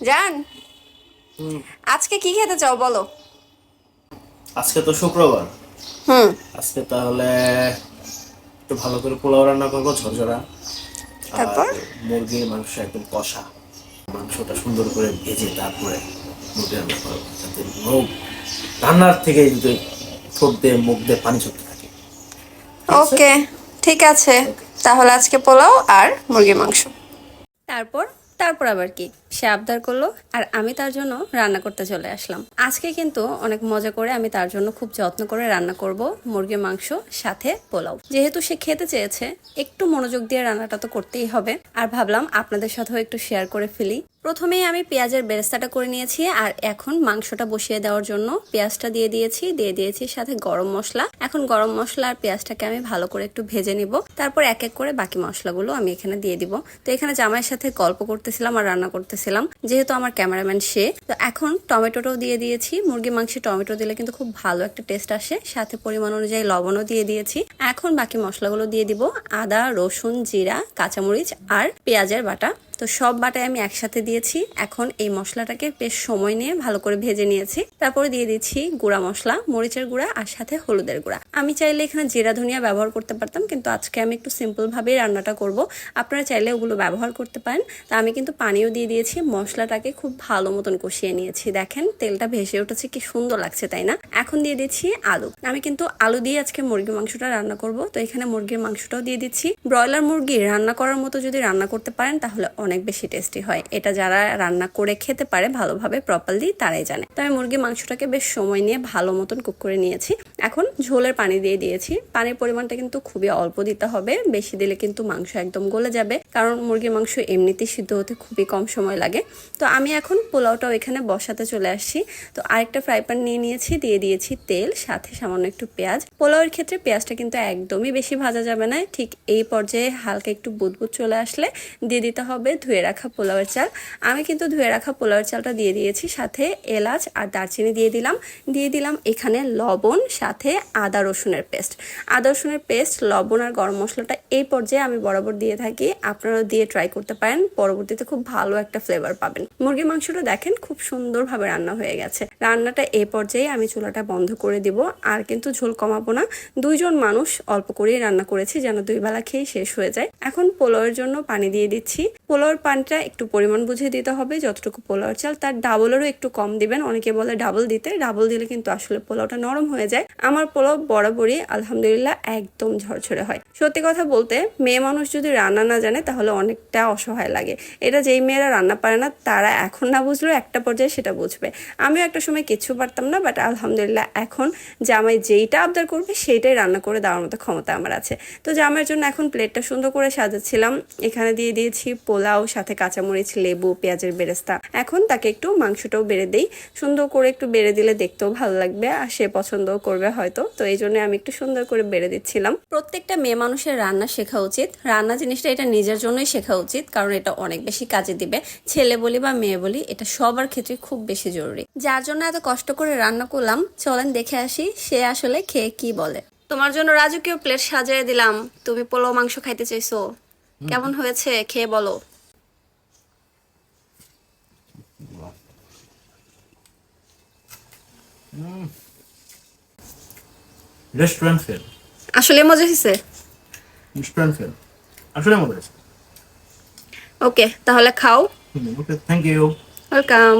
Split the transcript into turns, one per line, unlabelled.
জান, আজকে কি খেতে চাও বলো?
আজকে তো শুক্রবার।
হুম।
আজকে তাহলে একটু ভালো করে পোলাও রান্না করবো, ঝরঝরা। আর
তারপর?
মুরগির মাংস একদম কষা, মাংসটা সুন্দর করে ভেজে তারপরে মুরগি রান্না করবো, যাতে মুখ রান্নার থেকে যদি ঠোঁট দিয়ে মুখ দিয়ে পানি ঝরতে থাকে। ঠিক আছে।
ওকে, ঠিক আছে।
ওকে।
তাহলে আজকে পোলাও আর মুরগির মাংস। তারপর তারপর আবার কি, সে আবদার করলো আর আমি তার জন্য রান্না করতে চলে আসলাম। আজকে কিন্তু অনেক মজা করে আমি তার জন্য খুব যত্ন করে রান্না করব মুরগির মাংস সাথে পোলাও। যেহেতু সে খেতে চেয়েছে, একটু মনোযোগ দিয়ে রান্নাটা তো করতেই হবে। আর ভাবলাম আপনাদের সাথেও একটু শেয়ার করে ফেলি। প্রথমেই আমি পেঁয়াজের বেরেস্তাটা করে নিয়েছি, আর এখন মাংসটা বসিয়ে দেওয়ার জন্য পেঁয়াজটা দিয়ে দিয়েছি সাথে গরম মশলা। এখন গরম মশলা আর পেঁয়াজটাকে আমি ভালো করে একটু ভেজে নিব, তারপর এক এক করে বাকি মশলাগুলো আমি এখানে দিয়ে দিব। তো এখানে জামাইয়ের সাথে গল্প করতেছিলাম আর রান্না করতেছিলাম, যেহেতু আমার ক্যামেরাম্যান সে। তো এখন টমেটোটাও দিয়ে দিয়েছি। মুরগি মাংসে টমেটো দিলে কিন্তু খুব ভালো একটা টেস্ট আসে। সাথে পরিমাণ অনুযায়ী লবণও দিয়ে দিয়েছি। এখন বাকি মশলাগুলো দিয়ে দিব, আদা, রসুন, জিরা, কাঁচামরিচ আর পেঁয়াজের বাটা। তো সব বাটায় আমি একসাথে দিয়েছি। এখন এই মশলাটাকে বেশ সময় নিয়ে ভালো করে ভেজে নিয়েছি। তারপরে দিয়ে দিচ্ছি গুঁড়া মশলা, মরিচের গুঁড়া আর সাথে হলুদের গুঁড়া। আমি চাইলে এখানে জিরা ধনিয়া ব্যবহার করতে পারতাম, কিন্তু আজকে আমি একটু সিম্পল ভাবেই রান্নাটা করব। আপনারা চাইলে ওগুলো ব্যবহার করতে পারেন। তা আমি কিন্তু পানিও দিয়ে দিয়েছি। মশলাটাকে খুব ভালো মতন কষিয়ে নিয়েছি। দেখেন তেলটা ভেসে উঠেছে, কি সুন্দর লাগছে তাই না? এখন দিয়ে দিচ্ছি আলু। আমি কিন্তু আলু দিয়ে আজকে মুরগির মাংসটা রান্না করব। তো এখানে মুরগির মাংসটাও দিয়ে দিচ্ছি। ব্রয়লার মুরগি রান্না করার মতো যদি রান্না করতে পারেন তাহলে অনেক বেশি টেস্টি হয়। এটা যারা রান্না করে খেতে পারে ভালোভাবে প্রপারলি তারাই জানে। তো আমি মুরগির মাংসটাকে বেশ সময় নিয়ে ভালো মতন কুক করে নিয়েছি। এখন ঝোলের পানি দিয়ে দিয়েছি। পানির পরিমাণটা কিন্তু খুবই অল্প দিতে হবে, বেশি দিলে কিন্তু মাংস একদম গলে যাবে, কারণ মুরগির মাংস এমনিতেই সিদ্ধ হতে খুবই কম সময় লাগে। তো আমি এখন পোলাওটাও এখানে বসাতে চলে আসছি। তো আরেকটা ফ্রাই প্যান নিয়ে নিয়েছি, দিয়ে দিয়েছি তেল, সাথে সামান্য একটু পেঁয়াজ। পোলাওয়ের ক্ষেত্রে পেঁয়াজটা কিন্তু একদমই বেশি ভাজা যাবে না। ঠিক এই পর্যায়ে হালকা একটু বুদবুদ চলে আসলে দিয়ে দিতে হবে ধুয়ে রাখা পোলাওয়ের চাল। আমি কিন্তু ধুয়ে রাখা পোলাওয়ের চালটা দিয়ে দিয়েছি, সাথে এলাচ আর দারচিনি দিয়ে দিলাম এখানে লবণ, সাথে আদা রসুনের পেস্ট। আদা রসুনের পেস্ট, লবণ আর গরম মশলাটা এই পর্যায়ে আমি বরাবর দিয়ে থাকি। আপনারাও দিয়ে ট্রাই করতে পারেন, পরবর্তীতে খুব ভালো একটা ফ্লেভার পাবেন। মুরগির মাংসটা দেখেন খুব সুন্দরভাবে রান্না হয়ে গেছে। রান্নাটা এই পর্যায়ে আমি চুলাটা বন্ধ করে দিব, আর কিন্তু ঝোল কমাবো না। দুইজন মানুষ অল্প করেই রান্না করেছি, যেন দুই বেলা খেয়ে শেষ হয়ে যায়। এখন পোলাওয়ের জন্য পানি দিয়ে দিচ্ছি। পোলাওয়ের পানিটা একটু পরিমাণ বুঝে দিতে হবে, যতটুকু পোলাওয়ের চাল তার ডাবলেরও একটু কম দিবেন। অনেকে বলে ডাবল দিতে, ডাবল দিলে কিন্তু আসলে পোলাওটা নরম হয়ে যায়। আমার পোলাও বরাবরই আলহামদুলিল্লাহ একদম ঝরঝরে হয়। সত্যি কথা বলতে, মেয়ে মানুষ যদি রান্না না জানে তাহলে অনেকটা অসহায় লাগে। এটা যেই মেয়েরা রান্না পারে না তারা এখন না বুঝলেও একটা পর্যায়ে সেটা বুঝবে। আমিও একটা সময় কিচ্ছু পারতাম না, বাট আলহামদুলিল্লাহ এখন জামাই যেইটা আবদার করবে সেইটাই রান্না করে দেওয়ার মতো ক্ষমতা আমার আছে। তো জামাইয়ের জন্য এখন প্লেটটা সুন্দর করে সাজাচ্ছিলাম। এখানে দিয়ে দিয়েছি পোলাও, সাথে কাঁচামরিচ, লেবু, পেঁয়াজের বেরেস্তা। এখন তাকে একটু মাংসটাও বেড়ে দেই। সুন্দর করে একটু বেড়ে দিলে দেখতেও ভালো লাগবে, আর সে পছন্দও করবে হয়তো। তো এই জন্য আমি একটু সুন্দর করে বেড়ে দিচ্ছিলাম। প্রত্যেকটা মেয়ে মানুষের রান্না শেখা উচিত। রান্না জিনিসটা এটা নিজের জন্যই শেখা উচিত, কারণ এটা অনেক বেশি কাজে দিবে। ছেলে বলি বা মেয়ে বলি, এটা সবার ক্ষেত্রে খুব বেশি জরুরি। যার জন্য এত কষ্ট করে রান্না করলাম, চলেন দেখে আসি সে আসলে খেয়ে কি বলে। তোমার জন্য রাজকীয় প্লেট সাজিয়ে দিলাম। তুমি পোলাও মাংস খাইতে চাইছো, কেমন হয়েছে খেয়ে বলো।
Restaurant fail.
আসলে মজা হয়েছে।
রেস্টুরেন্ট ফেল, আসলে মনে হয়েছে।
ওকে, তাহলে খাও।
ওকে, থ্যাংক ইউ।
ওয়েলকাম।